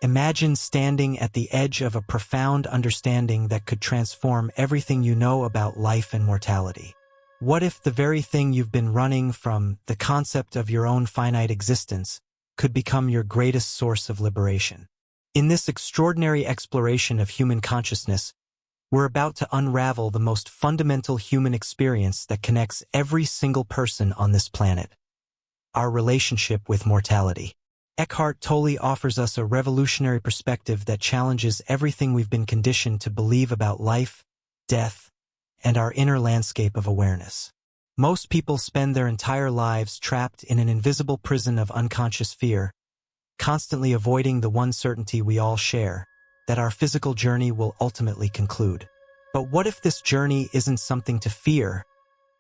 Imagine standing at the edge of a profound understanding that could transform everything you know about life and mortality. What if the very thing you've been running from, the concept of your own finite existence, could become your greatest source of liberation? In this extraordinary exploration of human consciousness, we're about to unravel the most fundamental human experience that connects every single person on this planet: our relationship with mortality. Eckhart Tolle offers us a revolutionary perspective that challenges everything we've been conditioned to believe about life, death, and our inner landscape of awareness. Most people spend their entire lives trapped in an invisible prison of unconscious fear, constantly avoiding the one certainty we all share, that our physical journey will ultimately conclude. But what if this journey isn't something to fear,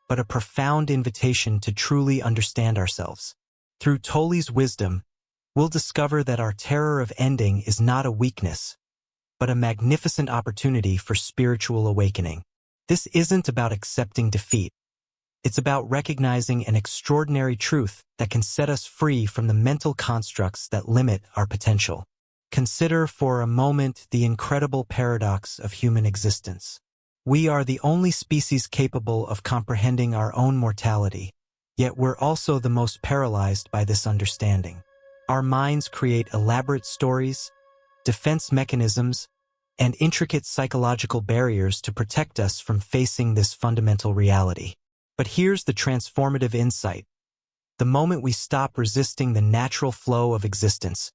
but a profound invitation to truly understand ourselves? Through Tolle's wisdom, we'll discover that our terror of ending is not a weakness, but a magnificent opportunity for spiritual awakening. This isn't about accepting defeat. It's about recognizing an extraordinary truth that can set us free from the mental constructs that limit our potential. Consider for a moment the incredible paradox of human existence. We are the only species capable of comprehending our own mortality, yet we're also the most paralyzed by this understanding. Our minds create elaborate stories, defense mechanisms, and intricate psychological barriers to protect us from facing this fundamental reality. But here's the transformative insight. The moment we stop resisting the natural flow of existence,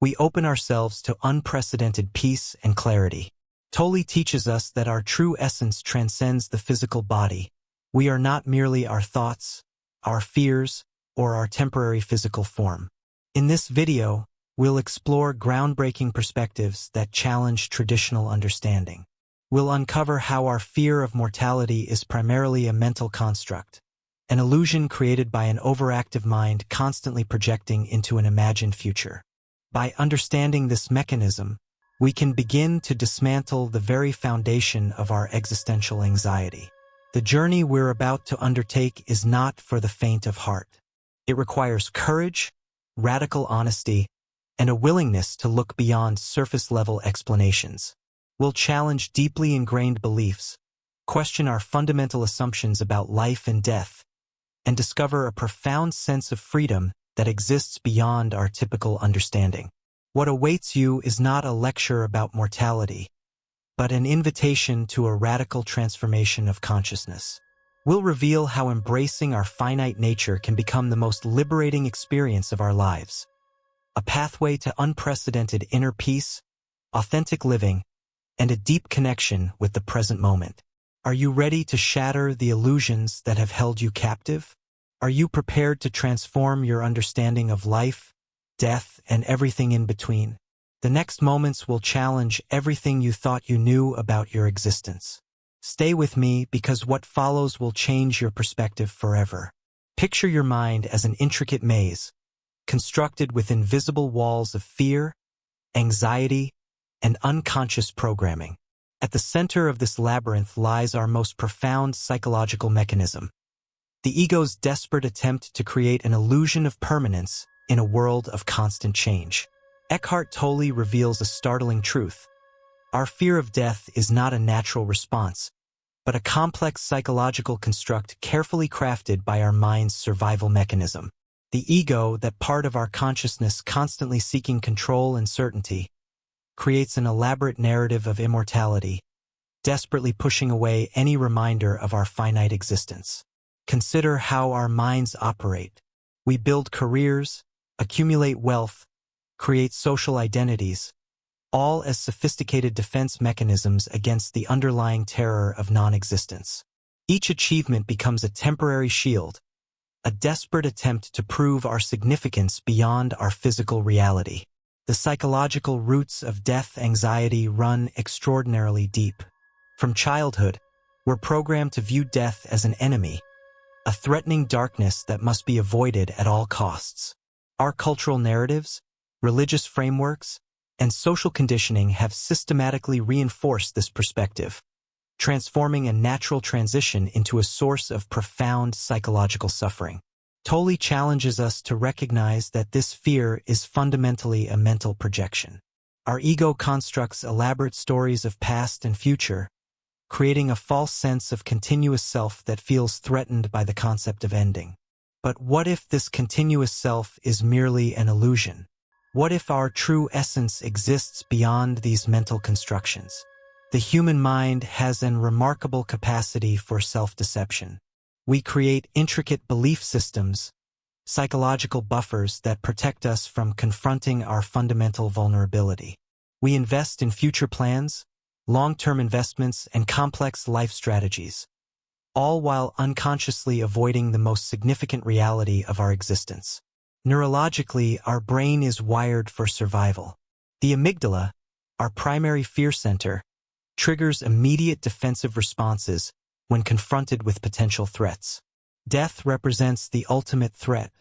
we open ourselves to unprecedented peace and clarity. Tolle teaches us that our true essence transcends the physical body. We are not merely our thoughts, our fears, or our temporary physical form. In this video, we'll explore groundbreaking perspectives that challenge traditional understanding. We'll uncover how our fear of mortality is primarily a mental construct, an illusion created by an overactive mind constantly projecting into an imagined future. By understanding this mechanism, we can begin to dismantle the very foundation of our existential anxiety. The journey we're about to undertake is not for the faint of heart. It requires courage, radical honesty, and a willingness to look beyond surface-level explanations. We'll challenge deeply ingrained beliefs, question our fundamental assumptions about life and death, and discover a profound sense of freedom that exists beyond our typical understanding. What awaits you is not a lecture about mortality, but an invitation to a radical transformation of consciousness. We'll reveal how embracing our finite nature can become the most liberating experience of our lives, a pathway to unprecedented inner peace, authentic living, and a deep connection with the present moment. Are you ready to shatter the illusions that have held you captive? Are you prepared to transform your understanding of life, death, and everything in between? The next moments will challenge everything you thought you knew about your existence. Stay with me because what follows will change your perspective forever. Picture your mind as an intricate maze, constructed with invisible walls of fear, anxiety, and unconscious programming. At the center of this labyrinth lies our most profound psychological mechanism, the ego's desperate attempt to create an illusion of permanence in a world of constant change. Eckhart Tolle reveals a startling truth. Our fear of death is not a natural response, but a complex psychological construct carefully crafted by our mind's survival mechanism. The ego, that part of our consciousness constantly seeking control and certainty, creates an elaborate narrative of immortality, desperately pushing away any reminder of our finite existence. Consider how our minds operate. We build careers, accumulate wealth, create social identities, all as sophisticated defense mechanisms against the underlying terror of non-existence. Each achievement becomes a temporary shield, a desperate attempt to prove our significance beyond our physical reality. The psychological roots of death anxiety run extraordinarily deep. From childhood, we're programmed to view death as an enemy, a threatening darkness that must be avoided at all costs. Our cultural narratives, religious frameworks, and social conditioning have systematically reinforced this perspective, transforming a natural transition into a source of profound psychological suffering. Tolle challenges us to recognize that this fear is fundamentally a mental projection. Our ego constructs elaborate stories of past and future, creating a false sense of continuous self that feels threatened by the concept of ending. But what if this continuous self is merely an illusion? What if our true essence exists beyond these mental constructions? The human mind has an remarkable capacity for self-deception. We create intricate belief systems, psychological buffers that protect us from confronting our fundamental vulnerability. We invest in future plans, long-term investments, and complex life strategies, all while unconsciously avoiding the most significant reality of our existence. Neurologically, our brain is wired for survival. The amygdala, our primary fear center, triggers immediate defensive responses when confronted with potential threats. Death represents the ultimate threat,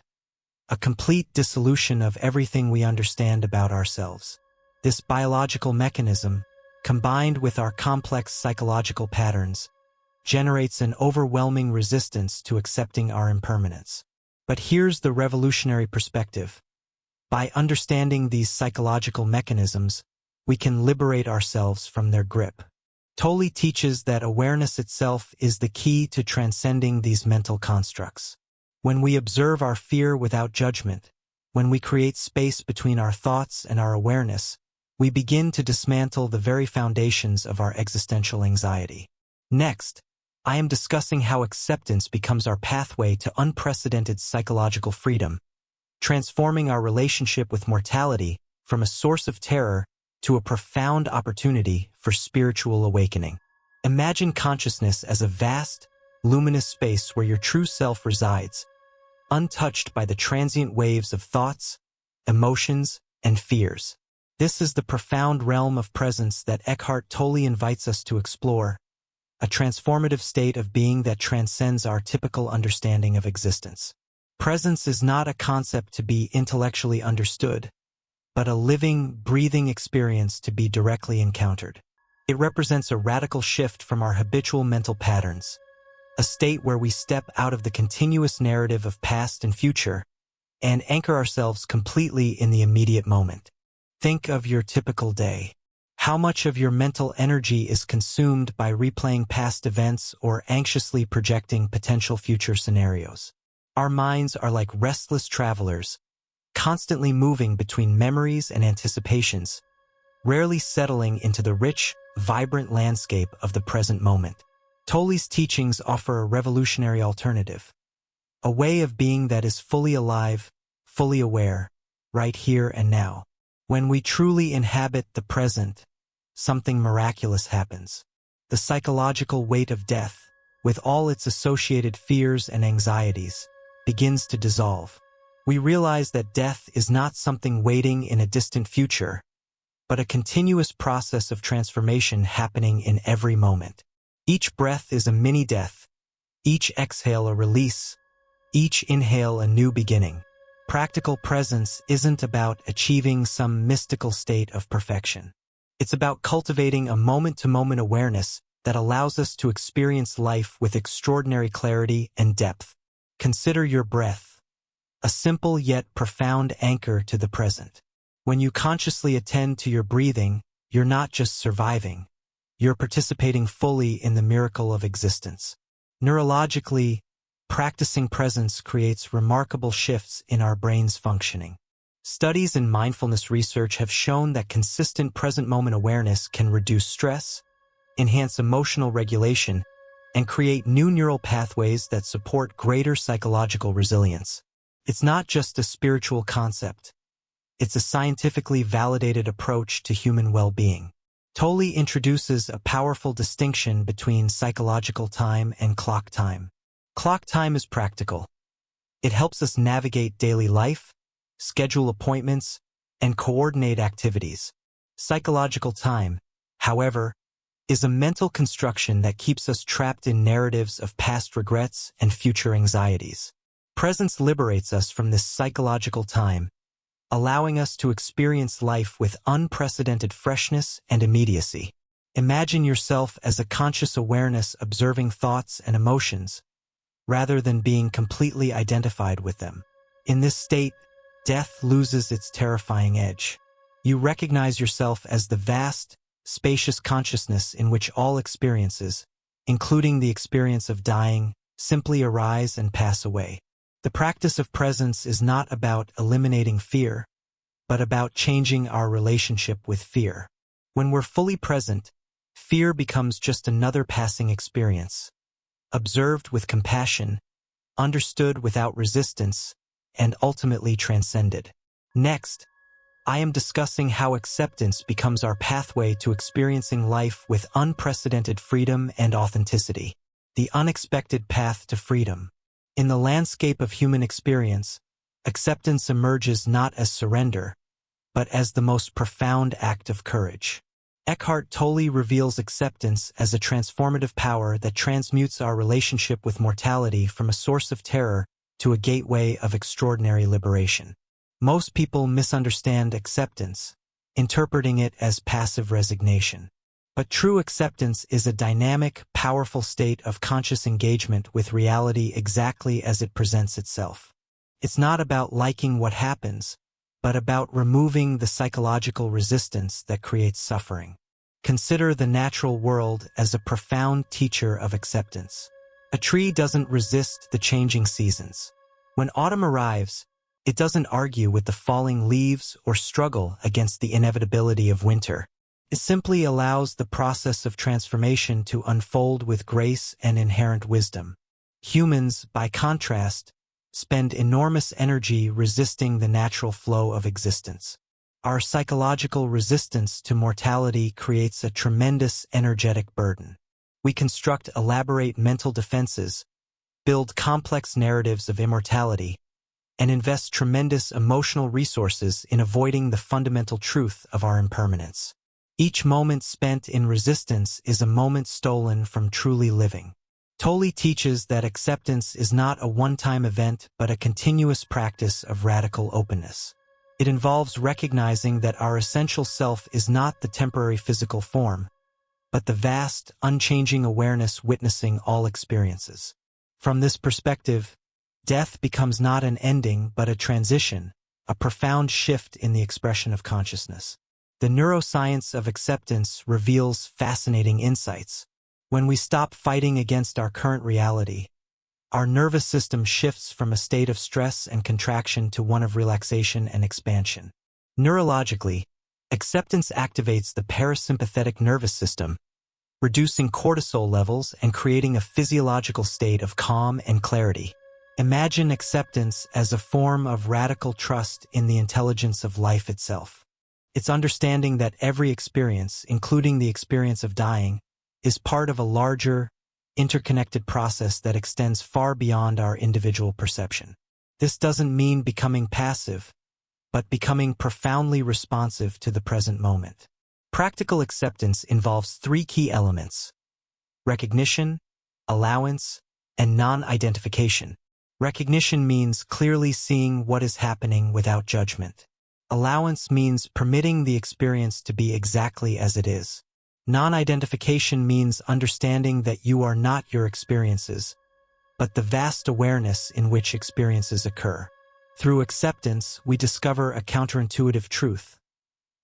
a complete dissolution of everything we understand about ourselves. This biological mechanism, combined with our complex psychological patterns, generates an overwhelming resistance to accepting our impermanence. But here's the revolutionary perspective. By understanding these psychological mechanisms, we can liberate ourselves from their grip. Tolle teaches that awareness itself is the key to transcending these mental constructs. When we observe our fear without judgment, when we create space between our thoughts and our awareness, we begin to dismantle the very foundations of our existential anxiety. Next, I am discussing how acceptance becomes our pathway to unprecedented psychological freedom, transforming our relationship with mortality from a source of terror to a profound opportunity for spiritual awakening. Imagine consciousness as a vast, luminous space where your true self resides, untouched by the transient waves of thoughts, emotions, and fears. This is the profound realm of presence that Eckhart Tolle invites us to explore, a transformative state of being that transcends our typical understanding of existence. Presence is not a concept to be intellectually understood, but a living, breathing experience to be directly encountered. It represents a radical shift from our habitual mental patterns, a state where we step out of the continuous narrative of past and future and anchor ourselves completely in the immediate moment. Think of your typical day. How much of your mental energy is consumed by replaying past events or anxiously projecting potential future scenarios? Our minds are like restless travelers, constantly moving between memories and anticipations, rarely settling into the rich, vibrant landscape of the present moment. Tolle's teachings offer a revolutionary alternative, a way of being that is fully alive, fully aware, right here and now. When we truly inhabit the present, something miraculous happens. The psychological weight of death, with all its associated fears and anxieties, begins to dissolve. We realize that death is not something waiting in a distant future, but a continuous process of transformation happening in every moment. Each breath is a mini-death, each exhale a release, each inhale a new beginning. Practical presence isn't about achieving some mystical state of perfection. It's about cultivating a moment-to-moment awareness that allows us to experience life with extraordinary clarity and depth. Consider your breath, a simple yet profound anchor to the present. When you consciously attend to your breathing, you're not just surviving, you're participating fully in the miracle of existence. Neurologically, practicing presence creates remarkable shifts in our brain's functioning. Studies in mindfulness research have shown that consistent present-moment awareness can reduce stress, enhance emotional regulation, and create new neural pathways that support greater psychological resilience. It's not just a spiritual concept. It's a scientifically validated approach to human well-being. Tolle introduces a powerful distinction between psychological time and clock time. Clock time is practical. It helps us navigate daily life, schedule appointments, and coordinate activities. Psychological time, however, is a mental construction that keeps us trapped in narratives of past regrets and future anxieties. Presence liberates us from this psychological time, allowing us to experience life with unprecedented freshness and immediacy. Imagine yourself as a conscious awareness observing thoughts and emotions, rather than being completely identified with them. In this state, death loses its terrifying edge. You recognize yourself as the vast, spacious consciousness in which all experiences, including the experience of dying, simply arise and pass away. The practice of presence is not about eliminating fear, but about changing our relationship with fear. When we're fully present, fear becomes just another passing experience, observed with compassion, understood without resistance, and ultimately transcended. Next, I am discussing how acceptance becomes our pathway to experiencing life with unprecedented freedom and authenticity. The unexpected path to freedom. In the landscape of human experience, acceptance emerges not as surrender, but as the most profound act of courage. Eckhart Tolle reveals acceptance as a transformative power that transmutes our relationship with mortality from a source of terror to a gateway of extraordinary liberation. Most people misunderstand acceptance, interpreting it as passive resignation. But true acceptance is a dynamic, powerful state of conscious engagement with reality exactly as it presents itself. It's not about liking what happens, but about removing the psychological resistance that creates suffering. Consider the natural world as a profound teacher of acceptance. A tree doesn't resist the changing seasons. When autumn arrives, it doesn't argue with the falling leaves or struggle against the inevitability of winter. It simply allows the process of transformation to unfold with grace and inherent wisdom. Humans, by contrast, spend enormous energy resisting the natural flow of existence. Our psychological resistance to mortality creates a tremendous energetic burden. We construct elaborate mental defenses, build complex narratives of immortality, and invest tremendous emotional resources in avoiding the fundamental truth of our impermanence. Each moment spent in resistance is a moment stolen from truly living. Tolle teaches that acceptance is not a one-time event but a continuous practice of radical openness. It involves recognizing that our essential self is not the temporary physical form, but the vast, unchanging awareness witnessing all experiences. From this perspective, death becomes not an ending but a transition, a profound shift in the expression of consciousness. The neuroscience of acceptance reveals fascinating insights. When we stop fighting against our current reality, our nervous system shifts from a state of stress and contraction to one of relaxation and expansion. Neurologically, acceptance activates the parasympathetic nervous system, reducing cortisol levels and creating a physiological state of calm and clarity. Imagine acceptance as a form of radical trust in the intelligence of life itself. It's understanding that every experience, including the experience of dying, is part of a larger, interconnected process that extends far beyond our individual perception. This doesn't mean becoming passive, but becoming profoundly responsive to the present moment. Practical acceptance involves three key elements: recognition, allowance, and non-identification. Recognition means clearly seeing what is happening without judgment. Allowance means permitting the experience to be exactly as it is. Non-identification means understanding that you are not your experiences, but the vast awareness in which experiences occur. Through acceptance, we discover a counterintuitive truth.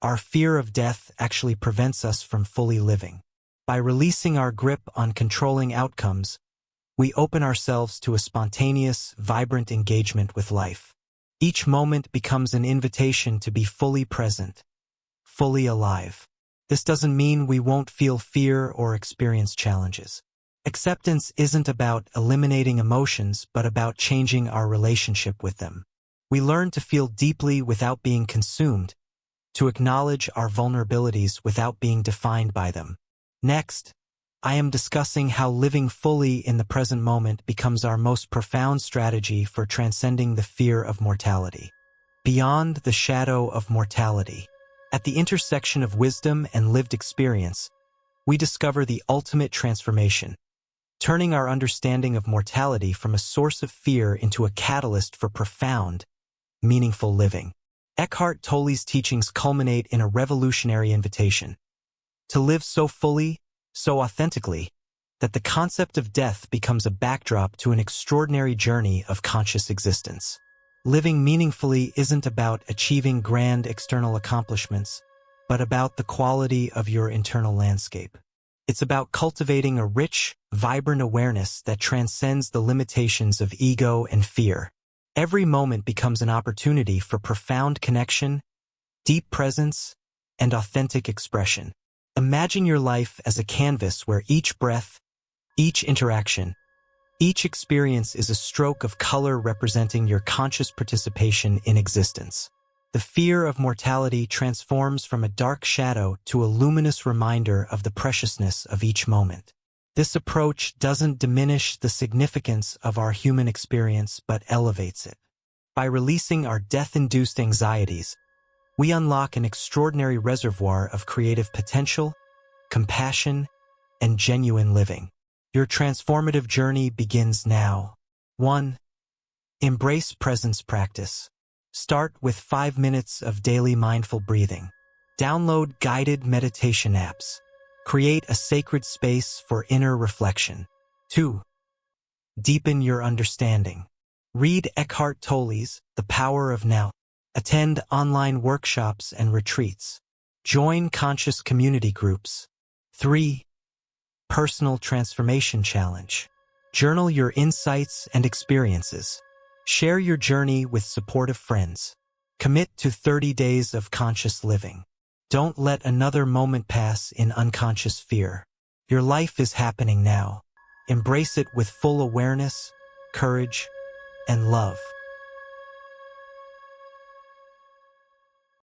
Our fear of death actually prevents us from fully living. By releasing our grip on controlling outcomes, we open ourselves to a spontaneous, vibrant engagement with life. Each moment becomes an invitation to be fully present, fully alive. This doesn't mean we won't feel fear or experience challenges. Acceptance isn't about eliminating emotions, but about changing our relationship with them. We learn to feel deeply without being consumed, to acknowledge our vulnerabilities without being defined by them. Next, I am discussing how living fully in the present moment becomes our most profound strategy for transcending the fear of mortality. Beyond the shadow of mortality, at the intersection of wisdom and lived experience, we discover the ultimate transformation, turning our understanding of mortality from a source of fear into a catalyst for profound, meaningful living. Eckhart Tolle's teachings culminate in a revolutionary invitation to live so fully, so authentically, that the concept of death becomes a backdrop to an extraordinary journey of conscious existence. Living meaningfully isn't about achieving grand external accomplishments, but about the quality of your internal landscape. It's about cultivating a rich, vibrant awareness that transcends the limitations of ego and fear. Every moment becomes an opportunity for profound connection, deep presence, and authentic expression. Imagine your life as a canvas where each breath, each interaction, each experience is a stroke of color representing your conscious participation in existence. The fear of mortality transforms from a dark shadow to a luminous reminder of the preciousness of each moment. This approach doesn't diminish the significance of our human experience but elevates it. By releasing our death-induced anxieties, we unlock an extraordinary reservoir of creative potential, compassion, and genuine living. Your transformative journey begins now. 1. Embrace presence practice. Start with 5 minutes of daily mindful breathing. Download guided meditation apps. Create a sacred space for inner reflection. 2. Deepen your understanding. Read Eckhart Tolle's The Power of Now. Attend online workshops and retreats. Join conscious community groups. 3. Personal Transformation Challenge. Journal your insights and experiences. Share your journey with supportive friends. Commit to 30 days of conscious living. Don't let another moment pass in unconscious fear. Your life is happening now. Embrace it with full awareness, courage, and love.